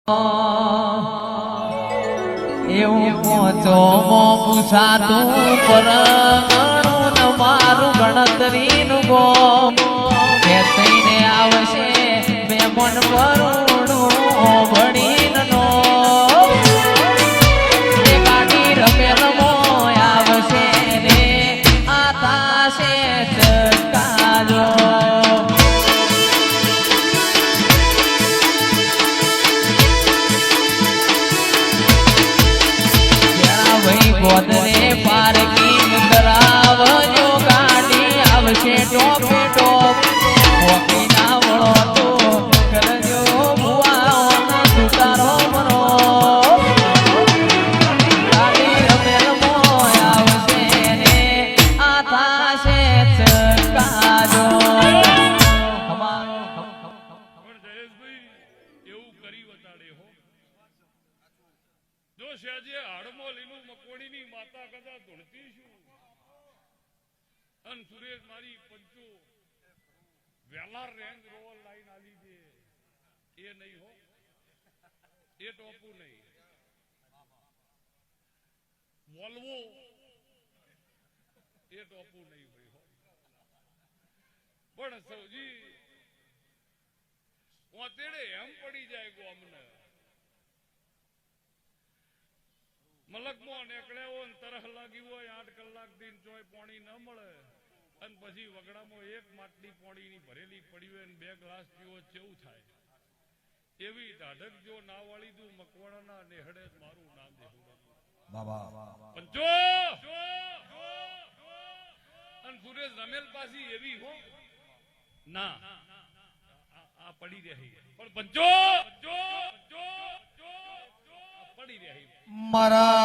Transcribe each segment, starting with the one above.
એવું પહોંચો પૂછાતું પર મારું ગણતરીનું ગોમ થઈને આવશે બે મન કરુણું ભણીનો ગાડી રમેલમો આવશે ને આ થાશે ચટકાજો ગોદરે પાર્કિંગ કરાવજો ગાડી આવશે ટોપે ટોપ કોકી ના વળો તો કરજો ભુવાઓના સુતારો મનો ગાડી રમેલમો આવશે ને આ થાશે ચટકાજો એવું કરી વતાડે હો જો શેજે હાડમો લીનું મકોડીની માતા કદા ધૂણતી છું અન સુરેશ મારી પંચો વેલાર રેન્જ રોવર લાઈન આલી દે એ નહીં હો એ ટોપું નહીં વોલ્વો એ ટોપું નહીં ભાઈ હો પણ સૌજી ઓતેડે એમ પડી જાય ગો અમને મલકમાં નીકળ્યો ને તરહ લાગી હોય 8 કલાક દિન ચોય પાણી ન મળે અને પછી વગડામાં એક માટલી પાણીની ભરેલી પડી હોય ને 2 ગ્લાસ પીવો કેવું થાય એવી ઢાઢક જો ના વાળી દઉં મકવાણાના નેહડે મારું નામ દેવું બાબા પંચો અને સુરેશ રમેલ પાસી એવી હો ના આ પડી રહી પણ પંચો પડી રહી મારા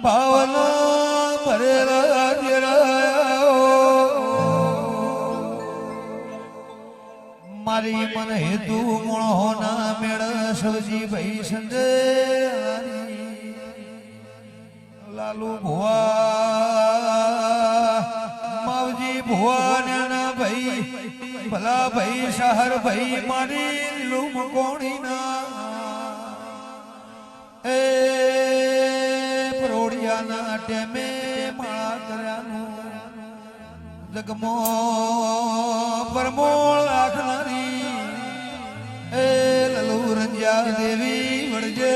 ભાવના ભરેલા મારી મન હેતુ મોહના મેળ સવજી ભાઈ સંજય લાલુ ભુવા માવજી ભુવા નાના ભાઈ ભલા ભાઈ શહર ભાઈ મારી લૂમ કોણીના એ પ્રોડિયાના ટેમે માળા કર્યાનું જગમો પરમોળ રાખનારી એ લલુ રંજ્યા દેવી વળજે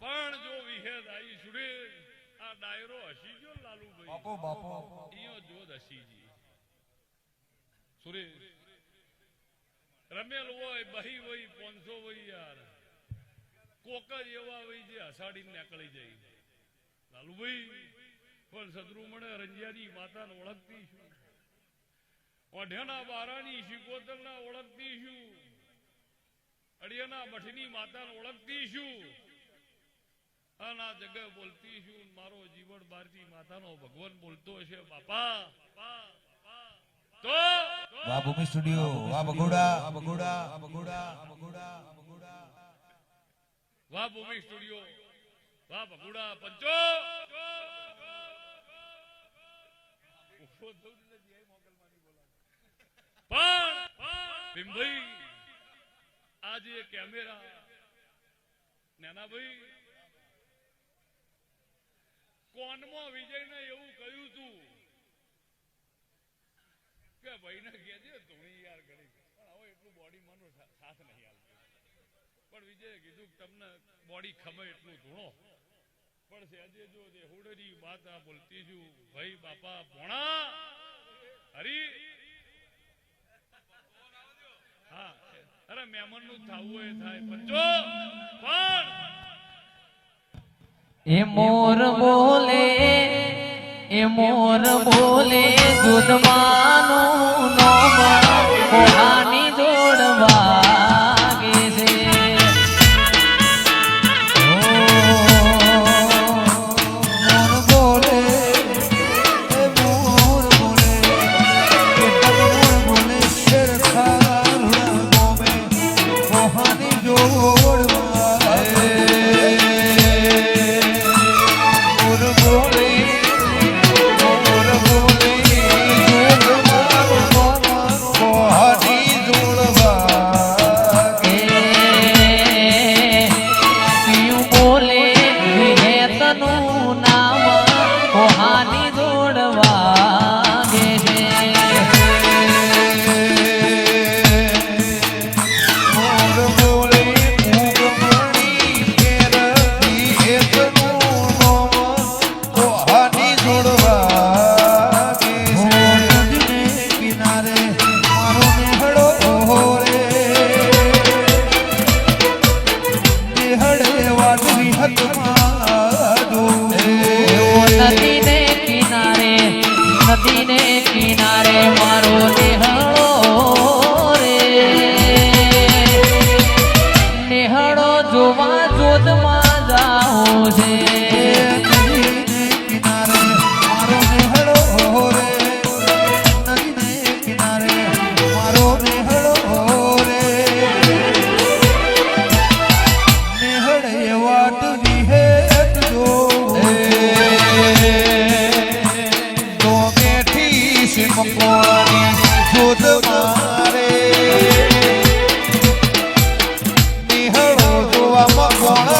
પણ જો વિહેદ આવી સુરેશ આ ડાયરો હસી ગયો લાલુભાઈ બાપો બાપો ઈયો જોદ હસીજી સુરેશ રમેલ હોય બહી હોય 500 હોય યાર કોક જ એવા હોય જે હસાડીને નીકળી જાય લાલુભાઈ પણ સદરુ મળે રંજિયાની માતાને ઓળખતી છું ઓઢેના બારાની શિકોતરના ઓળખતી છું અડિયાના મઠની માતાને ઓળખતી છું આના જગ્યા બોલતી છું મારો જીવન ભારતી માતાનો ભગવાન બોલતો છે બાપા તો વાહ ભૂમિ સ્ટુડિયો વાહ બગોડા બગોડા બગોડા બગોડા બગોડા વાહ ભૂમિ સ્ટુડિયો વાહ બગોડા પંચો પણ ભીમભાઈ આજે કેમેરા નાનાભાઈ કોનમાં વિજયને એવું કહ્યું તું કે ભાઈને કહેજે ધોણી યાર ગણી પણ હવે એટલું બોડી માનો સાથ નહીં આવતો પણ વિજયે કીધું કે તમને બોડી ખબર એટલું ધૂણો પણ સેજે જો હુડરી વાત આ બોલતી છું ભાઈ બાપા ભોણા હરી હા અરે મહેમાન નું થવું એ થાય પણ જો પણ એ મોર બોલે દૂધવાનું નોમ કોહાની જોડ વાગે છે મોર બોલે એ મોર બોલે મોર બોલે શેર ખાલુડા ગોમે કોહાની જોડ વાગે મોર બોલે કોહાની જોડ વાગે પિયું બોલે વિહેતનું નામ કોહાની જોડ વાગે છે મોર બોલે મૂગમણી કેરતી એકનું નોમ કોહાની જોડ વાગે નદીને કિનારે મારો નેહડો રે નેહડે વાદળી હતમાં ડોરે નદીને કિનારે મારો નેહળો રે નેહળો જોવા જોધમાં જાઉં છે નદીને કિનારે મારો નેહડો રે નદીને કિનારે મારો નેહડો રે નેહડે વાટ વિહેત જો તો બેઠી સિમકોની જોધ મારે નેહડો જોવામાં કોણ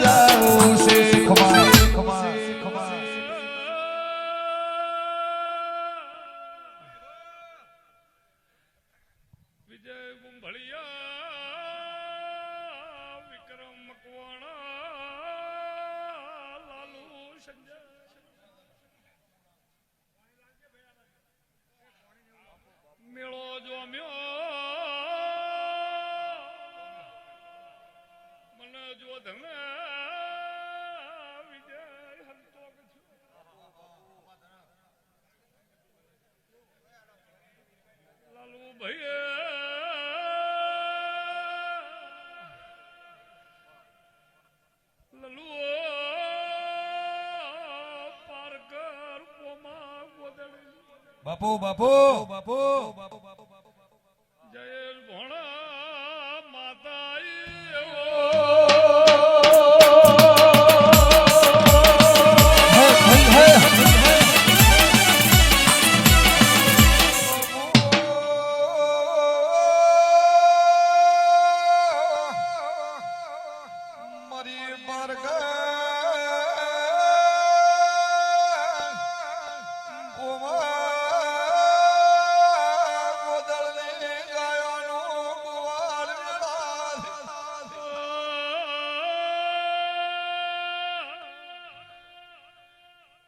જાવું છે ખમા ખમા ખમા વિજય ગુંભળિયા વિક્રમ મકવાણા લાલુ સંજય મેળો જોમ્યો મને જો ધમે વિજય સંતોષ લાલુ ભાઈ લલુ પારકર પોમા ગોદડી બાપુ બાપુ બાપુ જય ભોણા માતા મારી માર્ગ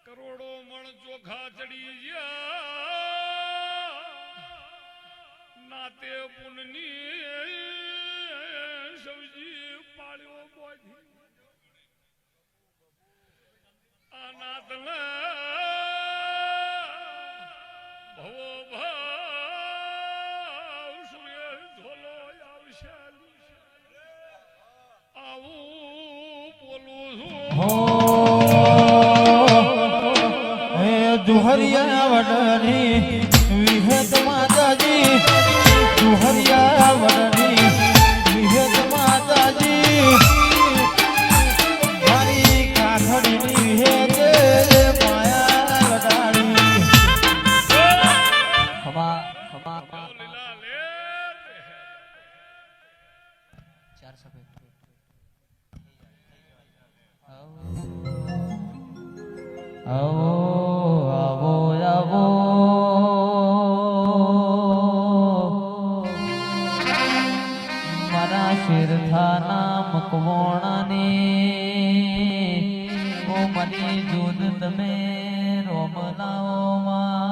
કરોડો મણ ચોખા ચડી ગયા નાતે પુનની સૌજી પાળ્યો બોજી આ નાતને ભવો ભાવ સૂર્ય ધોલો આવશે આવું બોલું છું જુહરિયા વડની વિહત માતાજી જુહરિયા વડની વિહત માતાજી મારી કાઠડીની વિહત માયા લડાડી ખમા ખમા લીલા લે ચાર સફેદ આવો આવો આવો મારા શિરથાના મકવાણાને ઓ મની જૂદ તમે રોમલાઓમાં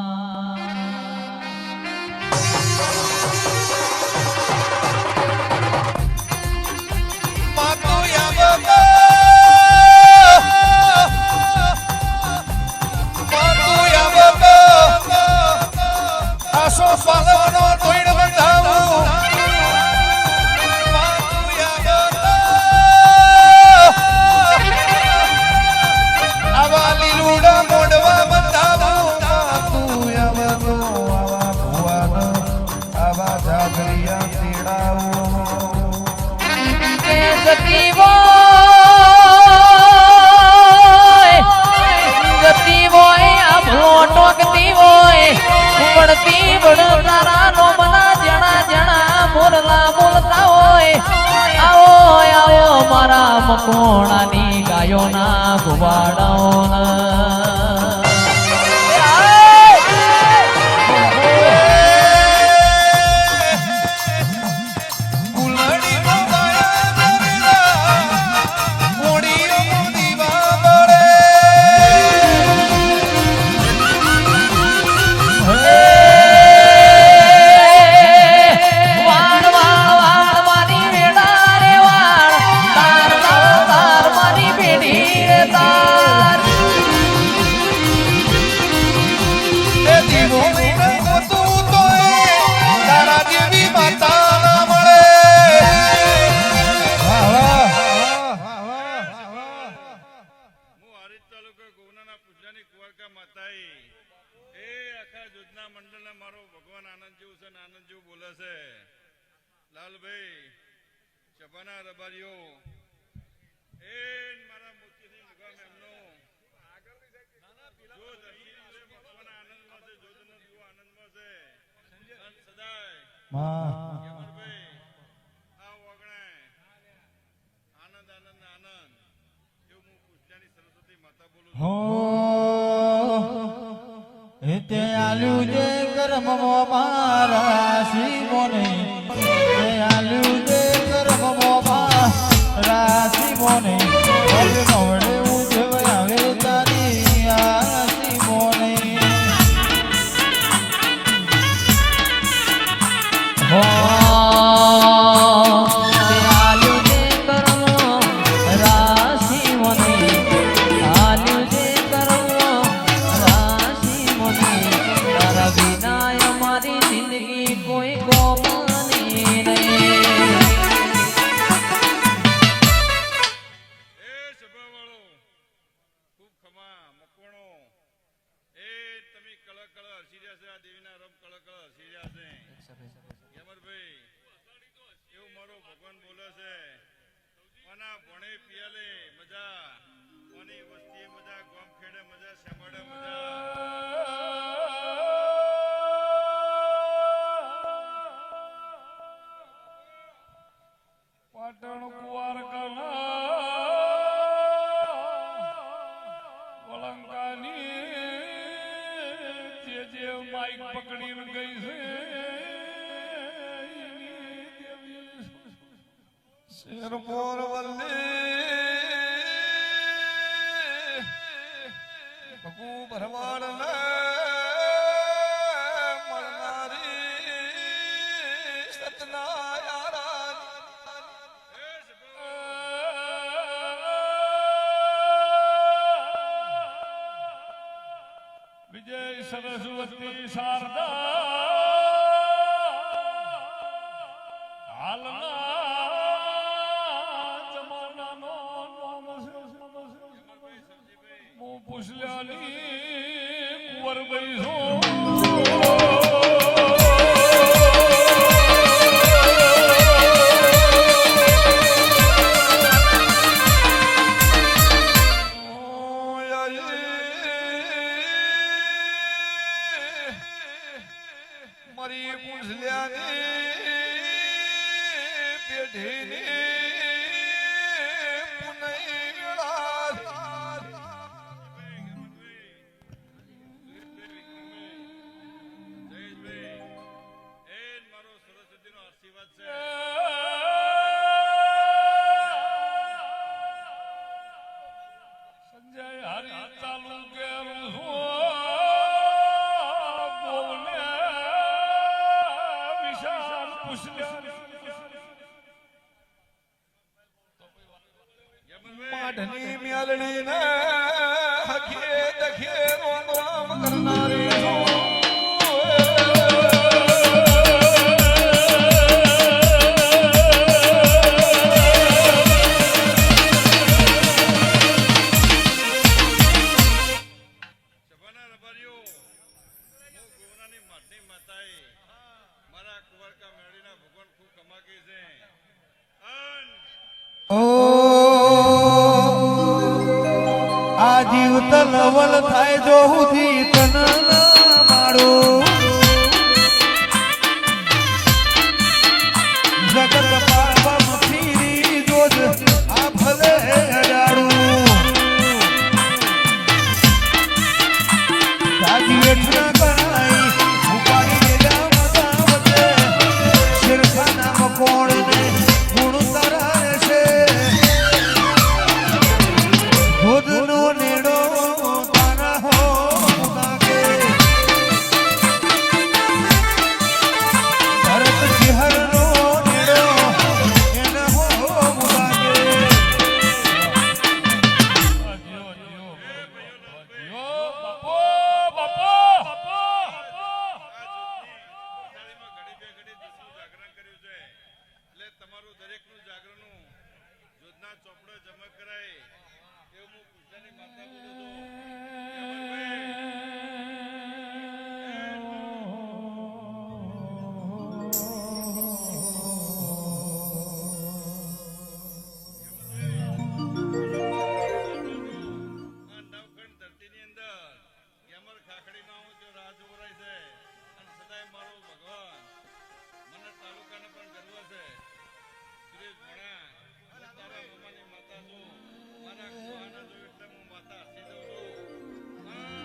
મકોણાની ગાયોના ગુવાડાઓના તે આલ્યું જે કર્મમો મારા શિવોને તે આલ્યું જે કર્મમો મારા શિવોને નવડે ઉજવ આવે તારી આ શિવોને વિજય સરસ્વતી શારદા હાલના જમાનાનો હું પૂછલ્યાની કુંવરભાઈ છું સંજય હારી ચાલુ કરું છું બોલે વિશાલ પુષ્કર માઢની મ્યાલણી ને હખે દખે રોમ કરનારી આ જીવ તલવલ થાય જો હુધી તન ના મારો જગત પાપમ ફીરી જોજ આ ભલે અડાડું તાજી એઠના કરાઈ ઉપાડી મેલા મતા વચ્ચે શિરખાના મકોણને ગુણ તરાય છે ખુદનો નેડો તારા હો લાગે ભરત શિહરનો નેડો એને હો લાગે તમારું દરેકનું જાગરણનું યોજના ચોપડે જમા કરાય એવું હું પૂજાની માતા બોલું છું નવખંડ ધરતીની અંદર યમર ખાખડીમાં હું જો રાહ જોવરાય છે અને સદાય મારો ભગવાન મને તાલુકાને પણ ગર્વ છે સુરેશ ભણા હું તારા મમાની માતા છું મારા કુવાના જો એટલે હું માતા હસી દઉં છું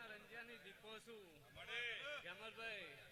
રંજાની દીપો છું. જમલભાઈ